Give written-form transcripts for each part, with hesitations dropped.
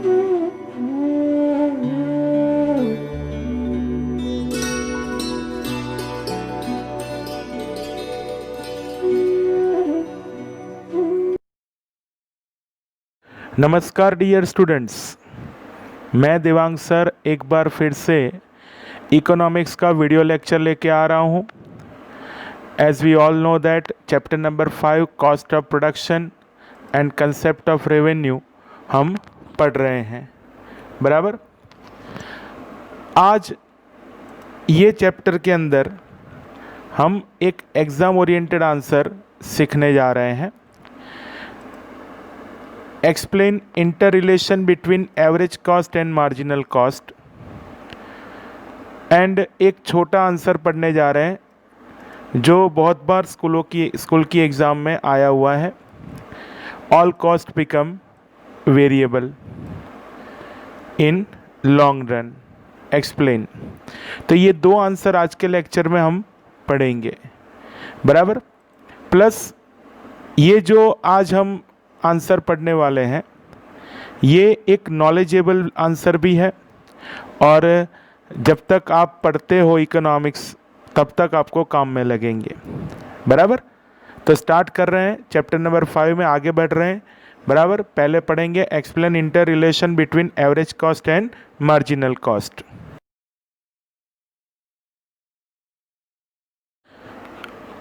नमस्कार dear students, मैं Devang sir एक बार फिर से इकोनॉमिक्स का वीडियो लेक्चर लेके आ रहा हूँ। As we all know that chapter number 5 cost of production and concept of revenue हम पढ़ रहे हैं, बराबर। आज ये चैप्टर के अंदर हम एक एग्ज़ाम ओरिएंटेड आंसर सीखने जा रहे हैं। Explain inter relation between average cost and marginal cost. And एक छोटा आंसर पढ़ने जा रहे हैं जो बहुत बार स्कूल की एग्ज़ाम में आया हुआ है। All cost become variable in long run. Explain. तो ये दो आंसर आज के लेक्चर में हम पढ़ेंगे, बराबर। प्लस ये जो आज हम आंसर पढ़ने वाले हैं ये एक नॉलेजेबल आंसर भी है, और जब तक आप पढ़ते हो इकोनॉमिक्स तब तक आपको काम में लगेंगे, बराबर। तो स्टार्ट कर रहे हैं, चैप्टर नंबर 5 में आगे बढ़ रहे हैं, बराबर। पहले पढ़ेंगे explain inter relation between average cost and marginal cost.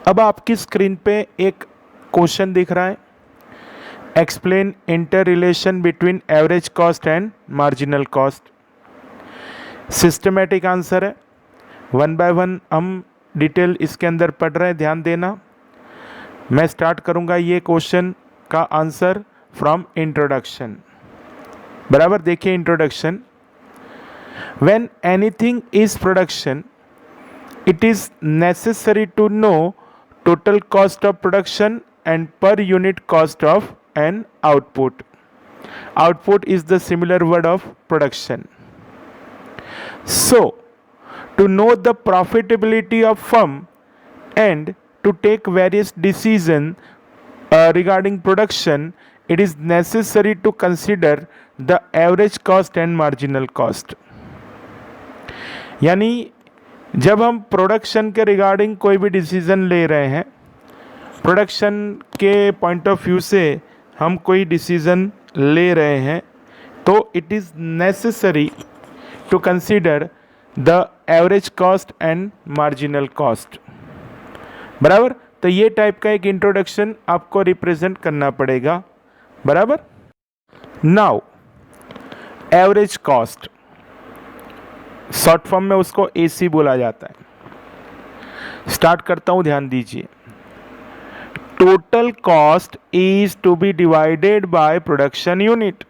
अब आपकी स्क्रीन पे एक क्वेश्चन दिख रहा है, explain inter relation between average cost and marginal cost. Systematic answer है, 1 बाय 1 हम डिटेल इसके अंदर पढ़ रहे हैं, ध्यान देना। मैं स्टार्ट करूंगा ये क्वेश्चन का आंसर फ्रॉम इंट्रोडक्शन, बराबर। देखिए introduction. When anything is production it is necessary to know total cost of production and per unit cost of an output. Output is the similar word of production. So, to know the profitability of firm and to take various decisions regarding production, it is necessary to consider the average cost and marginal cost. यानी जब हम production के regarding कोई भी decision ले रहे हैं, production के पॉइंट ऑफ व्यू से हम कोई डिसीज़न ले रहे हैं, तो it is necessary to consider the average cost and marginal cost, बराबर। तो ये टाइप का एक इंट्रोडक्शन आपको रिप्रेजेंट करना पड़ेगा, बराबर। Now average cost, short form में उसको एसी बोला जाता है। स्टार्ट करता हूँ, ध्यान दीजिए। Total cost is to be divided by production unit,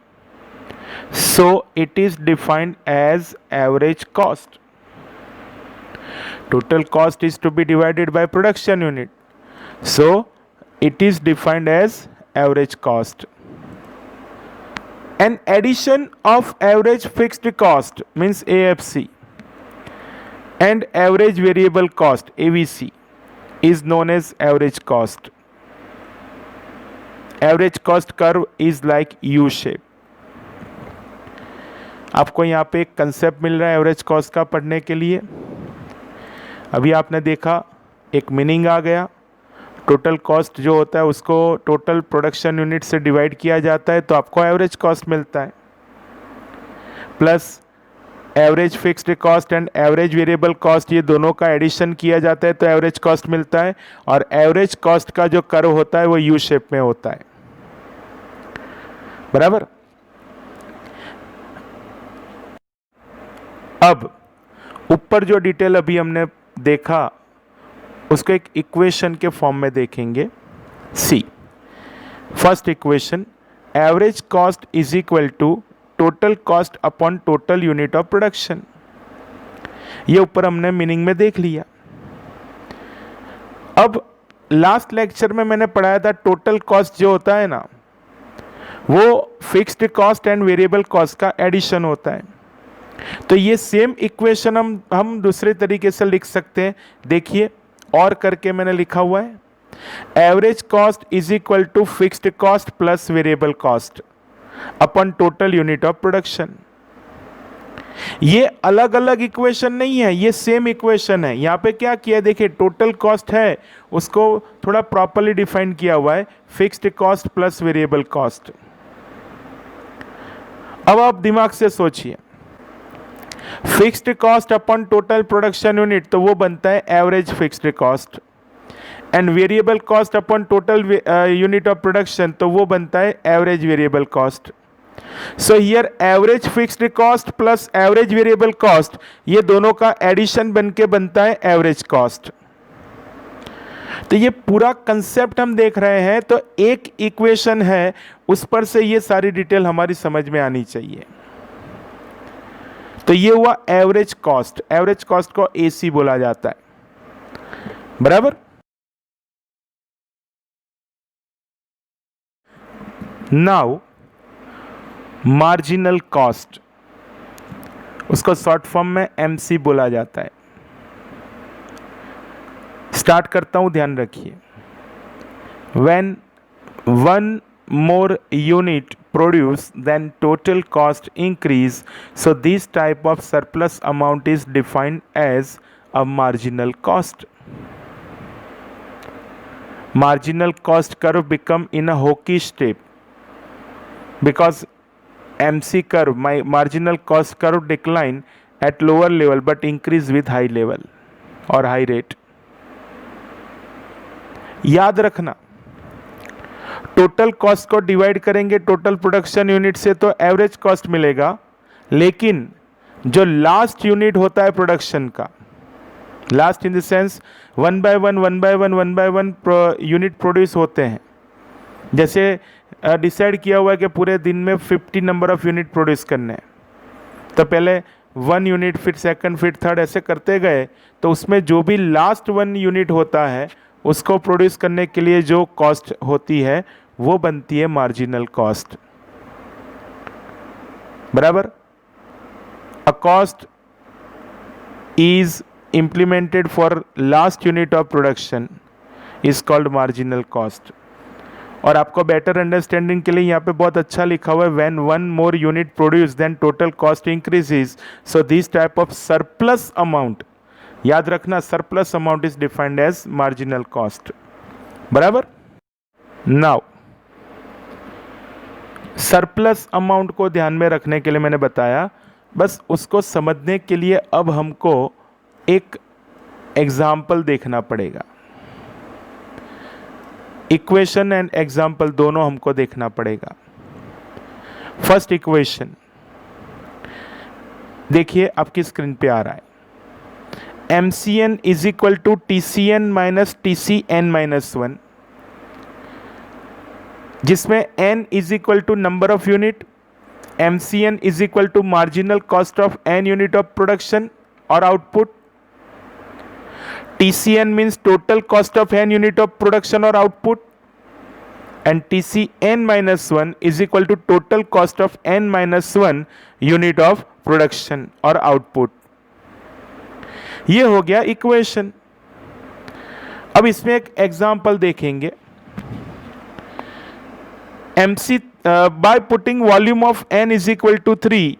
so it is defined as average cost. Total cost is to be divided by production unit, so it is defined as average cost. An addition of average fixed cost means AFC and average variable cost AVC is known as average cost. Average cost curve is like U shape. आपको यहाँ पे एक concept मिल रहा है average cost का पढ़ने के लिए। अभी आपने देखा एक मीनिंग आ गया, टोटल कॉस्ट जो होता है उसको टोटल प्रोडक्शन यूनिट से डिवाइड किया जाता है तो आपको एवरेज कॉस्ट मिलता है, plus average fixed cost and average variable cost, ये दोनों का एडिशन किया जाता है तो एवरेज कॉस्ट मिलता है। और एवरेज कॉस्ट का जो कर्व होता है वो यू शेप में होता है, बराबर। अब ऊपर जो डिटेल अभी हमने देखा उसको एक इक्वेशन के फॉर्म में देखेंगे। See first equation, average cost is equal to total cost upon total unit of production. ये ऊपर हमने मीनिंग में देख लिया। अब लास्ट लेक्चर में मैंने पढ़ाया था टोटल कॉस्ट जो होता है ना वो fixed cost and variable cost का एडिशन होता है। तो ये सेम इक्वेशन हम दूसरे तरीके से लिख सकते हैं। देखिए और करके मैंने लिखा हुआ है, average cost is equal to fixed cost plus variable cost. Upon total unit of production. ये अलग अलग इक्वेशन नहीं है, ये सेम इक्वेशन है। यहां पे क्या किया है देखिए, टोटल कॉस्ट है उसको थोड़ा प्रॉपर्ली डिफाइन किया हुआ है, fixed cost plus variable cost. अब आप दिमाग से सोचिए, fixed cost upon total production unit तो वो बनता है average fixed cost, and variable cost upon total unit of production तो वो बनता है average variable cost. So here average fixed cost plus average variable cost, ये दोनों का एडिशन बनके बनता है एवरेज कॉस्ट। तो ये पूरा कंसेप्ट हम देख रहे हैं, तो एक इक्वेशन है उस पर से ये सारी डिटेल हमारी समझ में आनी चाहिए। तो ये हुआ एवरेज कॉस्ट। एवरेज कॉस्ट को एसी बोला जाता है, बराबर। नाउ मार्जिनल कॉस्ट, उसको शॉर्ट फॉर्म में एमसी बोला जाता है। स्टार्ट करता हूं, ध्यान रखिए। When one more unit produce then total cost increase, so this type of surplus amount is defined as a marginal cost. Marginal cost curve become in a hockey stick because MC curve, my marginal cost curve decline at lower level but increase with high level or high rate. याद रखना, total cost को divide करेंगे total production unit से तो average cost मिलेगा, लेकिन जो last unit होता है प्रोडक्शन का, last in the sense one by one unit produce होते हैं। जैसे डिसाइड किया हुआ है कि पूरे दिन में 50 नंबर ऑफ यूनिट प्रोड्यूस करने हैं, तो पहले 1 यूनिट, फिर सेकंड, फिर थर्ड, ऐसे करते गए, तो उसमें जो भी लास्ट 1 यूनिट होता है उसको प्रोड्यूस करने के लिए जो कॉस्ट होती है वो बनती है मार्जिनल कॉस्ट, बराबर। A cost is implemented for last unit of production is called marginal cost। और आपको बेटर अंडरस्टैंडिंग के लिए यहाँ पे बहुत अच्छा लिखा हुआ है, when one more unit produced then total cost increases, so this type of surplus amount, याद रखना surplus amount is defined as marginal cost, बराबर। Now surplus amount को ध्यान में रखने के लिए मैंने बताया, बस उसको समझने के लिए अब हमको एक एग्जाम्पल देखना पड़ेगा। इक्वेशन एंड एग्जाम्पल दोनों हमको देखना पड़ेगा। फर्स्ट इक्वेशन देखिए, आपकी स्क्रीन पे आ रहा है। MCN is equal to TCN minus TCN minus 1, जिसमें N is equal to number of unit, MCN is equal to marginal cost of N unit of production और output. TCN means total cost of n unit of production or output, and TCN minus 1 is equal to total cost of n minus 1 unit of production or output। ये हो गया equation. अब इसमें एक example देखेंगे। MC by putting volume of n is equal to 3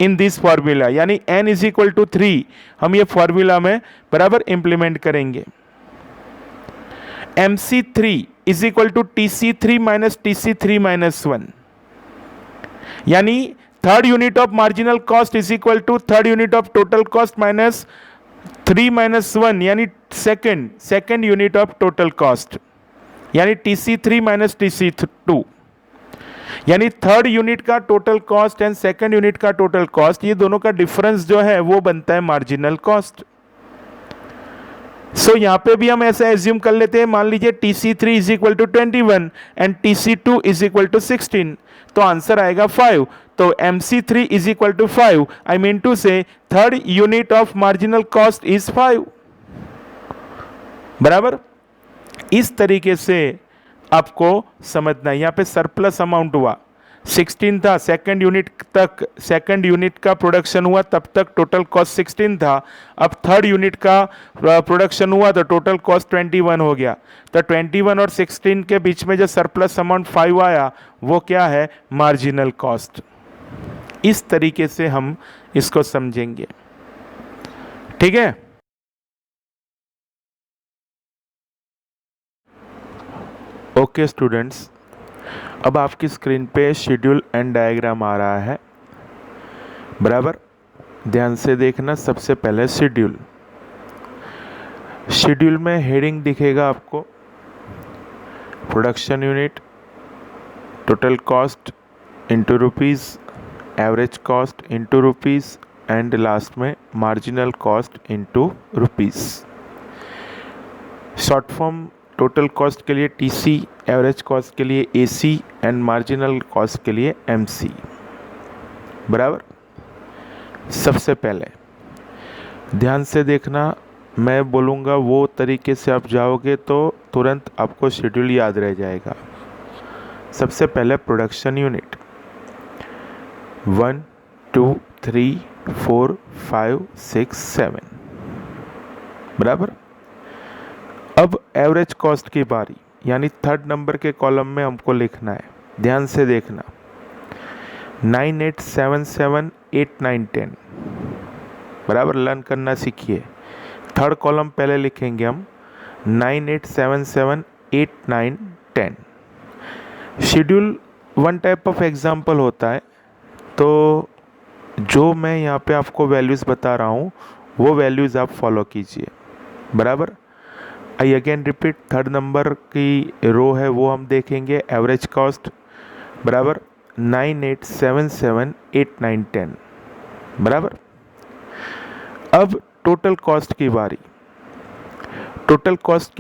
in this formula, यानी n is equal to 3 हम ये फॉर्मूला में बराबर इंप्लीमेंट करेंगे। MC3 is equal to TC3 minus TC3 minus 1, यानी third unit of marginal cost is equal to third unit of total cost minus 3 minus 1, यानी second unit of total cost, यानी TC3 minus TC2, यानी third unit का total cost and second unit का total cost, ये दोनों का difference जो है वो बनता है मार्जिनल कॉस्ट। सो यहां पे भी हम ऐसा एज्यूम कर लेते हैं, मान लीजिए TC3 is equal to 21 and TC2 is equal to 16, तो आंसर आएगा 5। तो MC3 is equal to 5, I mean two से third unit of marginal cost is 5, बराबर। इस तरीके से आपको समझना है। यहाँ पे सरप्लस अमाउंट हुआ, 16 था, सेकंड यूनिट का प्रोडक्शन हुआ तब तक टोटल कॉस्ट 16 था। अब थर्ड यूनिट का प्रोडक्शन हुआ तो टोटल कॉस्ट 21 हो गया। तो 21 और 16 के बीच में जो सरप्लस अमाउंट 5 आया वो क्या है, मार्जिनल कॉस्ट। इस तरीके से हम इसको समझेंगे, ठीक है। ओके स्टूडेंट्स, अब आपकी स्क्रीन पे शेड्यूल एंड डायग्राम आ रहा है, बराबर। ध्यान से देखना। सबसे पहले शेड्यूल में हेडिंग दिखेगा आपको, production unit, total cost into rupees, average cost into rupees and last में marginal cost into rupees. Short form total cost के लिए टीसी, एवरेज कॉस्ट के लिए एसी एंड मार्जिनल कॉस्ट के लिए एमसी, बराबर। सबसे पहले ध्यान से देखना, मैं बोलूँगा वो तरीके से आप जाओगे तो तुरंत आपको शेड्यूल याद रह जाएगा। सबसे पहले प्रोडक्शन यूनिट 1 2 3 4 5 6 7, बराबर। अब एवरेज कॉस्ट की बारी, यानी थर्ड नंबर के कॉलम में हमको लिखना है। ध्यान से देखना, 9 8 7 7 8 9 10, बराबर। लर्न करना सीखिए। थर्ड कॉलम पहले लिखेंगे हम 9 8 7 7 8 9 10। Schedule one type of example होता है, तो जो मैं यहाँ पे आपको वैल्यूज़ बता रहा हूँ वो वैल्यूज़ आप फॉलो कीजिए, बराबर। आई अगेन रिपीट, थर्ड नंबर की रो है वो हम देखेंगे, एवरेज कॉस्ट, बराबर 9 8 7 7 8 9 10, बराबर। अब टोटल कॉस्ट की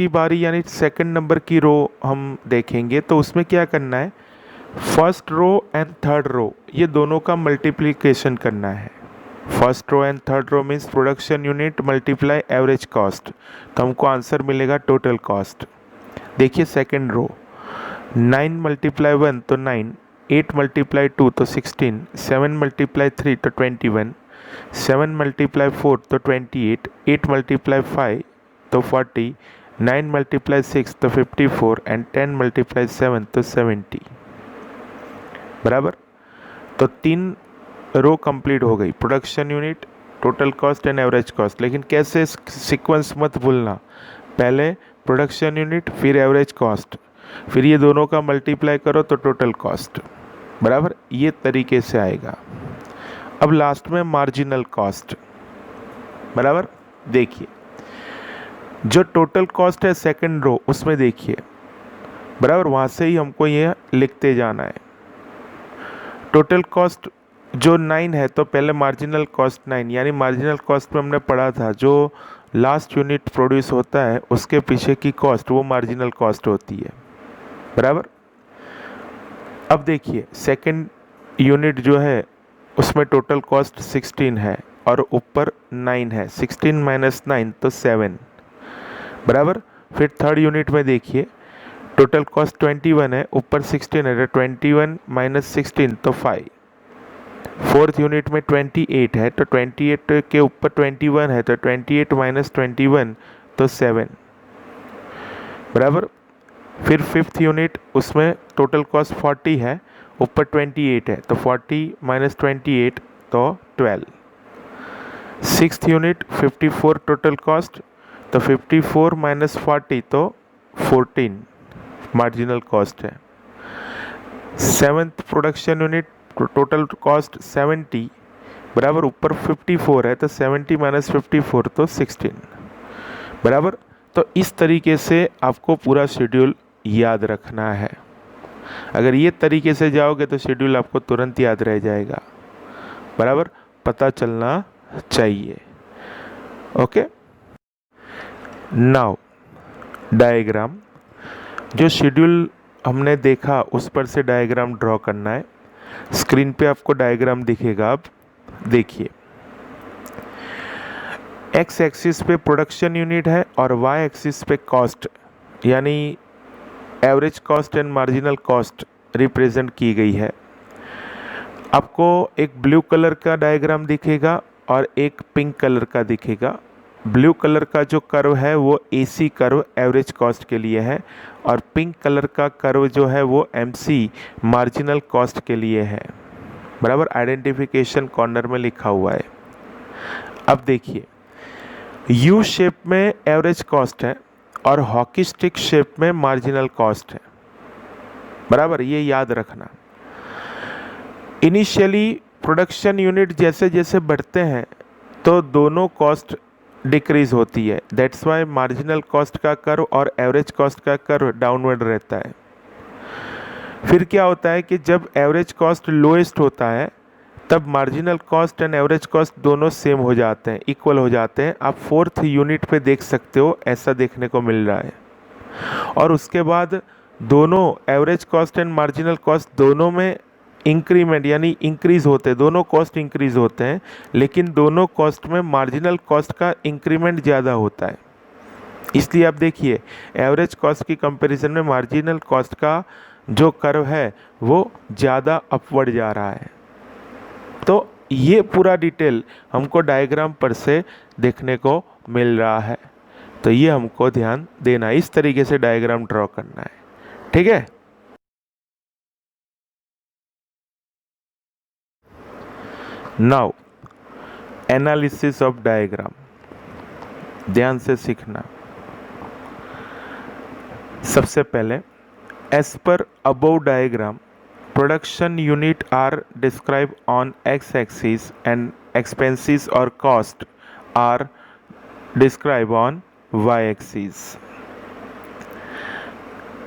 बारी, यानी सेकंड नंबर की रो हम देखेंगे। तो उसमें क्या करना है, first row and third row ये दोनों का मल्टीप्लिकेशन करना है। First row and third row means production unit multiply average cost, तो हमको आंसर मिलेगा टोटल कॉस्ट। देखिए सेकंड रो, 9 × 1 तो 9, 8 × 2 तो 16, 7 × 3 तो 21, 7 × 4 तो 28, 8 × 5 तो 40, 9 × 6 तो 54 एंड 10 × 7 तो 70, बराबर। तो 3 रो कंप्लीट हो गई, production unit, total cost and average cost. लेकिन कैसे, सीक्वेंस मत भूलना, पहले प्रोडक्शन यूनिट फिर एवरेज कॉस्ट, फिर ये दोनों का मल्टीप्लाई करो तो टोटल कॉस्ट, बराबर। ये तरीके से आएगा। अब लास्ट में मार्जिनल कॉस्ट, बराबर। देखिए जो टोटल कॉस्ट है सेकंड रो उसमें देखिए, बराबर, वहाँ से ही हमको ये लिखते जाना है। टोटल कॉस्ट जो 9 है तो पहले मार्जिनल कॉस्ट 9, यानी मार्जिनल कॉस्ट में हमने पढ़ा था जो लास्ट यूनिट प्रोड्यूस होता है उसके पीछे की कॉस्ट वो मार्जिनल कॉस्ट होती है, बराबर। अब देखिए सेकंड यूनिट जो है उसमें टोटल कॉस्ट 16 है और ऊपर 9 है, 16 - 9 तो 7, बराबर। फिर थर्ड यूनिट में देखिए टोटल कॉस्ट 21 है, ऊपर 16 है, 21 - 16 तो 5। फोर्थ यूनिट में 28 है तो 28 के ऊपर 21 है तो 28 - 21 तो 7, बराबर। फिर फिफ्थ यूनिट उसमें टोटल कॉस्ट 40 है, ऊपर 28 है तो 40 - 28 तो 12। सिक्स्थ यूनिट 54 टोटल कॉस्ट, तो 54 - 40 तो 14 मार्जिनल कॉस्ट है। Seventh production unit total cost 70, बराबर, ऊपर 54 है तो 70 - 54 तो 16, बराबर। तो इस तरीके से आपको पूरा शेड्यूल याद रखना है। अगर ये तरीके से जाओगे तो शेड्यूल आपको तुरंत याद रह जाएगा, बराबर, पता चलना चाहिए। ओके, नाउ डायग्राम, जो शेड्यूल हमने देखा उस पर से डायग्राम ड्रॉ करना है। स्क्रीन पे आपको डायग्राम दिखेगा, आप देखिए। एक्स एक्सिस पे प्रोडक्शन यूनिट है और वाई एक्सिस पे कॉस्ट, यानी average cost and marginal cost represent की गई है। आपको एक ब्लू कलर का डायग्राम दिखेगा और एक पिंक कलर का दिखेगा। ब्लू कलर का जो कर्व है वो एसी कर्व एवरेज कॉस्ट के लिए है और पिंक कलर का कर्व जो है वो एमसी मार्जिनल कॉस्ट के लिए है। बराबर, आइडेंटिफिकेशन कॉर्नर में लिखा हुआ है। अब देखिए, यू शेप में एवरेज कॉस्ट है और हॉकी स्टिक शेप में मार्जिनल कॉस्ट है। बराबर, ये याद रखना। इनिशियली प्रोडक्शन यूनिट जैसे जैसे बढ़ते हैं तो दोनों कॉस्ट डिक्रीज होती है। दैट्स वाई मार्जिनल कॉस्ट का कर्व और एवरेज कॉस्ट का कर्व डाउनवर्ड रहता है। फिर क्या होता है कि जब एवरेज कॉस्ट लोएस्ट होता है तब marginal cost and average cost दोनों सेम हो जाते हैं, इक्वल हो जाते हैं। आप 4th यूनिट पे देख सकते हो, ऐसा देखने को मिल रहा है। और उसके बाद दोनों average cost and marginal cost दोनों में इंक्रीमेंट यानी इंक्रीज होते हैं, दोनों कॉस्ट इंक्रीज होते हैं, लेकिन दोनों कॉस्ट में मार्जिनल कॉस्ट का इंक्रीमेंट ज़्यादा होता है। इसलिए आप देखिए, एवरेज कॉस्ट की कंपैरिजन में मार्जिनल कॉस्ट का जो कर्व है वो ज़्यादा अपवर्ड जा रहा है। तो ये पूरा डिटेल हमको डायग्राम पर से देखने को मिल रहा है, तो ये हमको ध्यान देना है, इस तरीके से डायग्राम ड्रॉ करना है। ठीक है। नाउ एनालिसिस ऑफ डायग्राम, ध्यान से सीखना। सबसे पहले, as per above diagram, production unit are described on x-axis and expenses or cost are described on y-axis.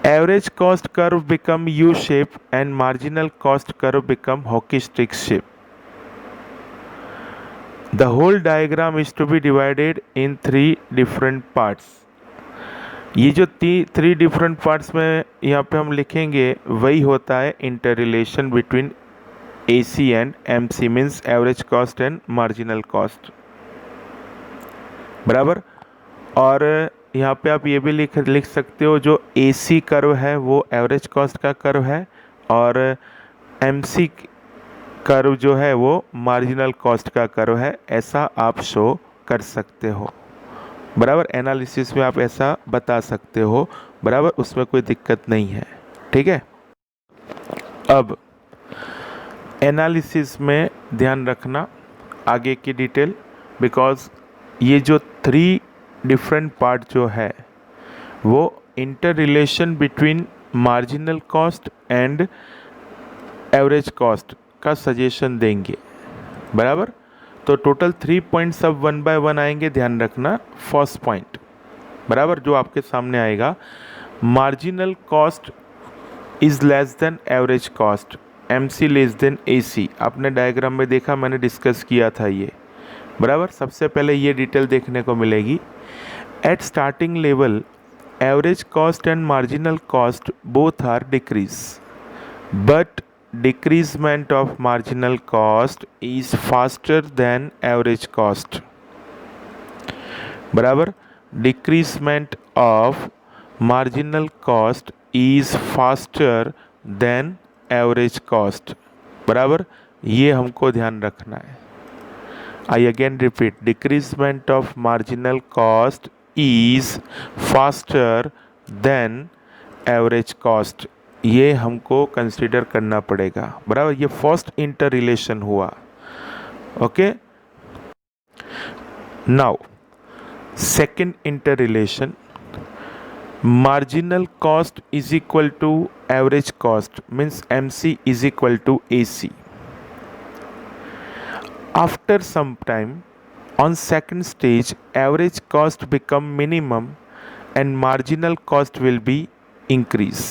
Average cost curve become U-shape and marginal cost curve become hockey stick shape. The whole diagram is to be divided in 3 different parts. ये जो 3 different parts में यहाँ पे हम लिखेंगे वही होता है inter relation between AC and MC, means average cost and marginal cost. बराबर। और यहाँ पे आप ये भी लिख सकते हो, जो AC कर्व है वो एवरेज कॉस्ट का कर्व है और MC कर्व जो है वो मार्जिनल कॉस्ट का कर्व है, ऐसा आप शो कर सकते हो। बराबर, एनालिसिस में आप ऐसा बता सकते हो। बराबर, उसमें कोई दिक्कत नहीं है। ठीक है। अब एनालिसिस में ध्यान रखना आगे की डिटेल, बिकॉज ये जो 3 डिफरेंट पार्ट जो है वो inter relation between marginal cost and average cost का सजेशन देंगे। बराबर, तो टोटल 3 पॉइंट सब 1 बाय 1 आएंगे, ध्यान रखना। फर्स्ट पॉइंट, बराबर, जो आपके सामने आएगा, marginal cost is less than average cost, MC less than AC। आपने डायग्राम में देखा, मैंने डिस्कस किया था ये। बराबर, सबसे पहले ये डिटेल देखने को मिलेगी। At starting level average cost and marginal cost both are decrease, but decreasement of marginal cost is faster than average cost. बराबर, decreasement of marginal cost is faster than average cost. बराबर, ये हमको ध्यान रखना है। I again repeat, decreasement of marginal cost is faster than average cost. ये हमको consider करना पड़ेगा। बराबर, ये फर्स्ट इंटर रिलेशन हुआ। Okay. Now second inter relation, marginal cost is equal to average cost, means MC is equal to AC. After some time on second stage average cost become minimum and marginal cost will be increase.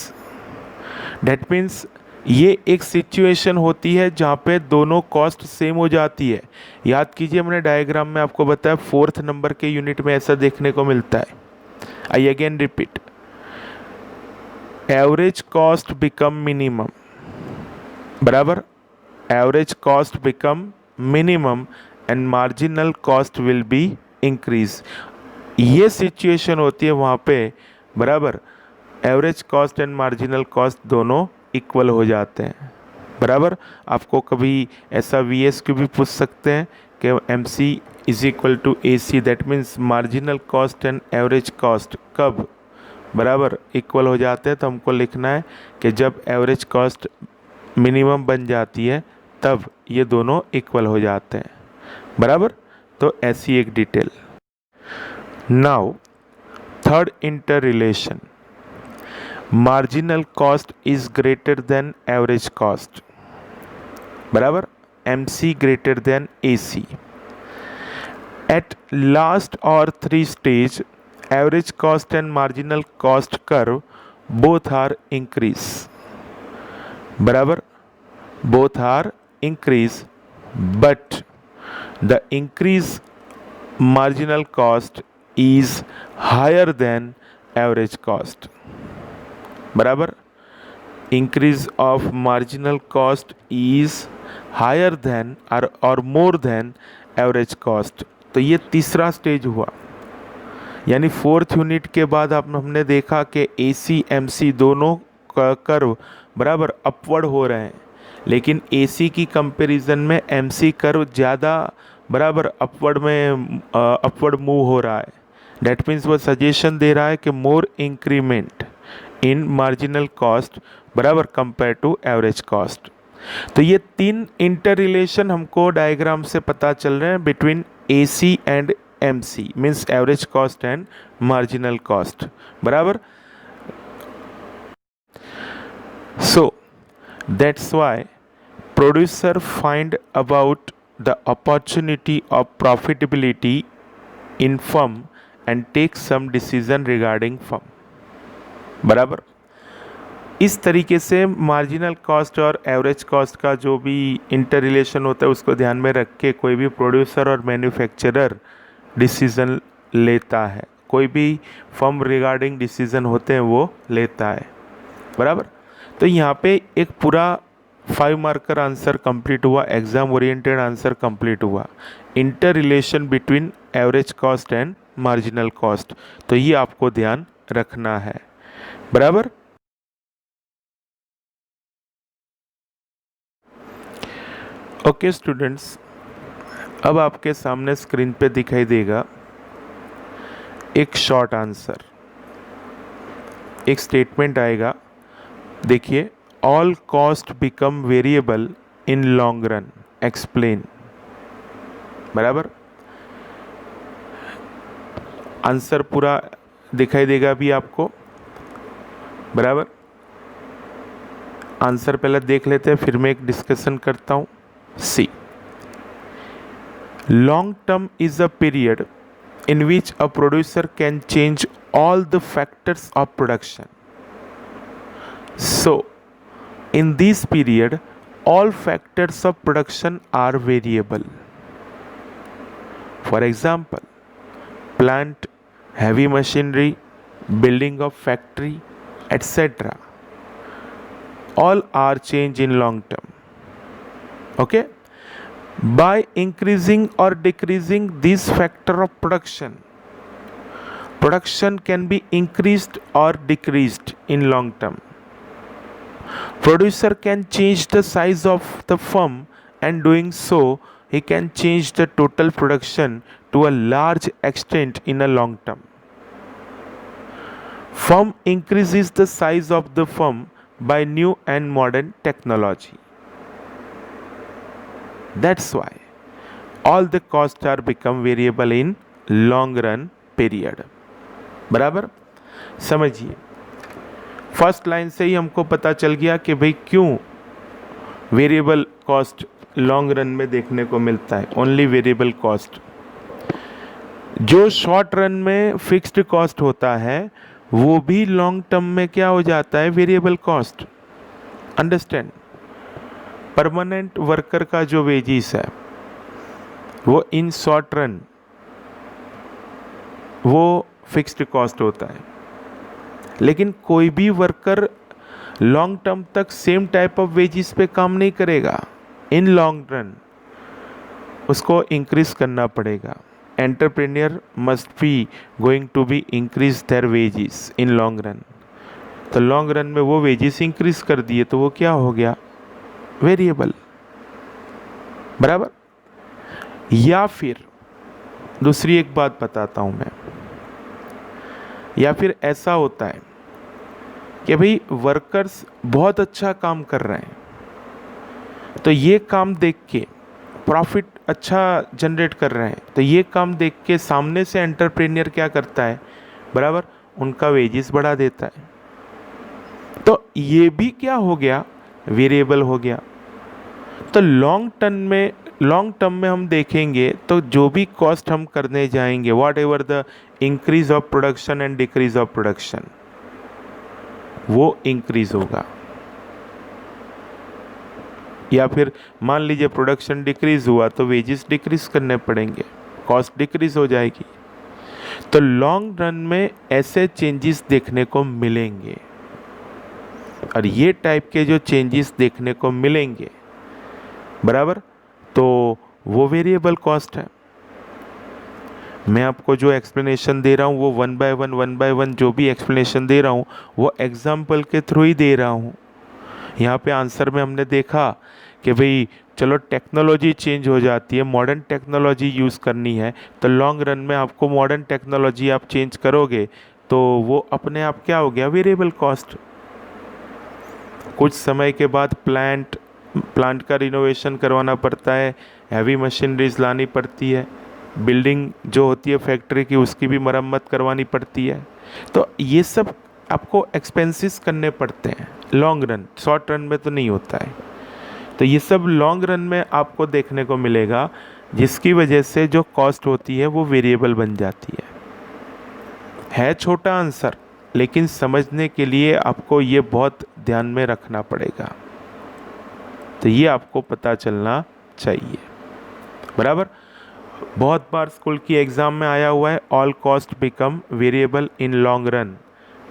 That means ये एक situation होती है जहाँ पे दोनों cost same हो जाती है। याद कीजिए, मैंने डायग्राम में आपको बताया 4th नंबर के यूनिट में ऐसा देखने को मिलता है। I again repeat, average cost become minimum. बराबर, average cost become minimum and marginal cost will be increase. ये सिचुएशन होती है वहाँ पे। बराबर, average cost and marginal cost दोनों इक्वल हो जाते हैं। बराबर। आपको कभी ऐसा VSQ भी पूछ सकते हैं कि MC is equal to AC, that means marginal cost and average cost कब बराबर इक्वल हो जाते हैं। तो हमको लिखना है कि जब एवरेज कॉस्ट मिनिमम बन जाती है तब ये दोनों इक्वल हो जाते हैं, बराबर। तो ऐसी एक detail. Now third inter relation, marginal cost is greater than average cost, बराबर। MC greater than AC। At last और 3 stage average cost and marginal cost curve both are increase, बराबर, both are increase, but the increase marginal cost is higher than average cost, बराबर। increase of marginal cost is higher than or more than average cost। तो ये तीसरा stage हुआ, यानी 4th unit के बाद हमने देखा कि AC MC दोनों का कर्व बराबर अपवर्ड हो रहे हैं, लेकिन AC की कंपैरिजन में MC कर्व ज़्यादा बराबर अपवर्ड मूव हो रहा है। डेट मीन्स वो सजेशन दे रहा है कि मोर इंक्रीमेंट इन मार्जिनल कॉस्ट बराबर कंपेयर टू एवरेज कॉस्ट। तो ये 3 इंटर रिलेशन हमको डायग्राम से पता चल रहे हैं between AC and MC, means average cost and marginal cost, बराबर। So that's why producer find about the opportunity of profitability in firm and take some decision regarding firm, बराबर। इस तरीके से मार्जिनल कॉस्ट और एवरेज कॉस्ट का जो भी inter relation होता है उसको ध्यान में रख के कोई भी प्रोड्यूसर और मैन्युफैक्चरर डिसीज़न लेता है, कोई भी फर्म रिगार्डिंग डिसीज़न होते हैं वो लेता है, बराबर। तो यहाँ पे एक पूरा 5 मार्कर आंसर कंप्लीट हुआ, एग्जाम ओरिएंटेड आंसर कंप्लीट हुआ, inter relation between average cost and marginal cost. तो ये आपको ध्यान रखना है, बराबर। ओके स्टूडेंट्स, अब आपके सामने स्क्रीन पे दिखाई देगा एक शॉर्ट आंसर, एक स्टेटमेंट आएगा, देखिए, all cost become variable in long run, explain, बराबर। आंसर पूरा दिखाई देगा अभी आपको, बराबर। आंसर पहले देख लेते हैं, फिर मैं एक डिस्कशन करता हूँ। सी, long term is a period in which a producer can change all the factors of production. So, in this period, all factors of production are variable. For example, plant, heavy machinery, building of factory, etc. All are changed in long term. Okay? By increasing or decreasing this factor of production, production can be increased or decreased in long term. Producer can change the size of the firm, and doing so he can change the total production to a large extent in a long term. Firm increases the size of the firm by new and modern technology. That's why all the costs are become variable in long run period, बराबर। समझिए, first line से ही हमको पता चल गया कि भाई क्यों वेरिएबल कॉस्ट लॉन्ग रन में देखने को मिलता है, ओनली वेरिएबल कॉस्ट। जो शॉर्ट रन में फिक्स्ड कॉस्ट होता है वो भी लॉन्ग टर्म में क्या हो जाता है, variable cost. Understand. Permanent worker का जो वेजिस है वो इन शॉर्ट रन वो फिक्स्ड कॉस्ट होता है, लेकिन कोई भी वर्कर लॉन्ग टर्म तक सेम टाइप ऑफ वेजिस पे काम नहीं करेगा। इन लॉन्ग रन उसको इंक्रीज करना पड़ेगा। Entrepreneur must be going to be increase their wages in long run. तो लॉन्ग रन में वो वेजिस इंक्रीज कर दिए तो वो क्या हो गया, वेरिएबल, बराबर। या फिर दूसरी एक बात बताता हूँ मैं, या फिर ऐसा होता है कि भाई वर्कर्स बहुत अच्छा काम कर रहे हैं, तो ये काम देख के प्रॉफिट अच्छा जनरेट कर रहे हैं, तो ये काम देख के सामने से एंटरप्रेन्योर क्या करता है, बराबर, उनका वेजेस बढ़ा देता है। तो ये भी क्या हो गया, वेरिएबल हो गया। तो लॉन्ग टर्म में हम देखेंगे तो जो भी कॉस्ट हम करने जाएंगे, what ever the increase of production and decrease of production, वो इंक्रीज होगा। या फिर मान लीजिए प्रोडक्शन डिक्रीज हुआ तो वेजेस डिक्रीज करने पड़ेंगे, कॉस्ट डिक्रीज हो जाएगी। तो लॉन्ग रन में ऐसे चेंजेस देखने को मिलेंगे, और ये टाइप के जो चेंजेस देखने को मिलेंगे, बराबर, तो वो वेरिएबल कॉस्ट है। मैं आपको जो एक्सप्लेनेशन दे रहा हूँ वो वन बाय वन जो भी एक्सप्लेनेशन दे रहा हूँ वो एग्जाम्पल के थ्रू ही दे रहा हूँ। यहाँ पे आंसर में हमने देखा कि भाई चलो टेक्नोलॉजी चेंज हो जाती है, मॉडर्न टेक्नोलॉजी यूज़ करनी है, तो लॉन्ग रन में आपको मॉडर्न टेक्नोलॉजी आप चेंज करोगे तो वो अपने आप क्या हो गया, वेरिएबल कॉस्ट। कुछ समय के बाद प्लांट का रिनोवेशन करवाना पड़ता है, हैवी मशीनरीज लानी पड़ती है, बिल्डिंग जो होती है फैक्ट्री की उसकी भी मरम्मत करवानी पड़ती है। तो ये सब आपको एक्सपेंसेस करने पड़ते हैं लॉन्ग रन, शॉर्ट रन में तो नहीं होता है। तो ये सब लॉन्ग रन में आपको देखने को मिलेगा, जिसकी वजह से जो कॉस्ट होती है वो वेरिएबल बन जाती है छोटा आंसर, लेकिन समझने के लिए आपको ये बहुत ध्यान में रखना पड़ेगा। तो ये आपको पता चलना चाहिए, बराबर। बहुत बार स्कूल की एग्ज़ाम में आया हुआ है, all cost become variable in long run,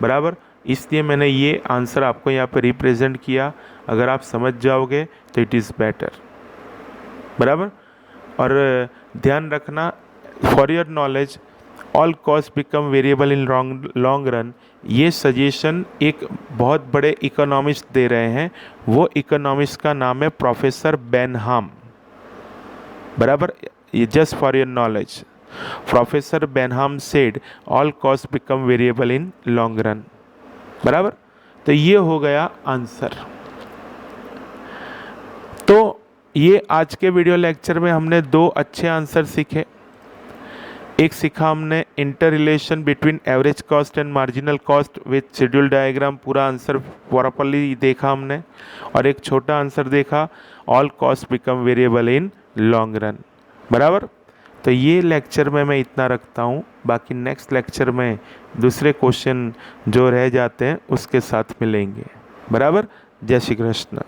बराबर। इसलिए मैंने ये आंसर आपको यहाँ पे रिप्रेजेंट किया। अगर आप समझ जाओगे तो इट इज़ बेटर, बराबर। और ध्यान रखना, for your knowledge, all cost become variable in long run, ये सजेशन एक बहुत बड़े इकोनॉमिस्ट दे रहे हैं। वो इकोनॉमिस्ट का नाम है प्रोफेसर बेनहाम, बराबर। ये just for your knowledge, professor Benham said all cost become variable in long run, बराबर। तो ये हो गया आंसर। तो ये आज के वीडियो लेक्चर में हमने दो अच्छे आंसर सीखे। एक सीखा हमने inter relation between average cost and marginal cost with schedule diagram, पूरा आंसर प्रॉपरली देखा हमने। और एक छोटा आंसर देखा, all cost become variable in long run, बराबर। तो ये लेक्चर में मैं इतना रखता हूँ, बाकी नेक्स्ट लेक्चर में दूसरे क्वेश्चन जो रह जाते हैं उसके साथ मिलेंगे, बराबर। जय श्री कृष्ण।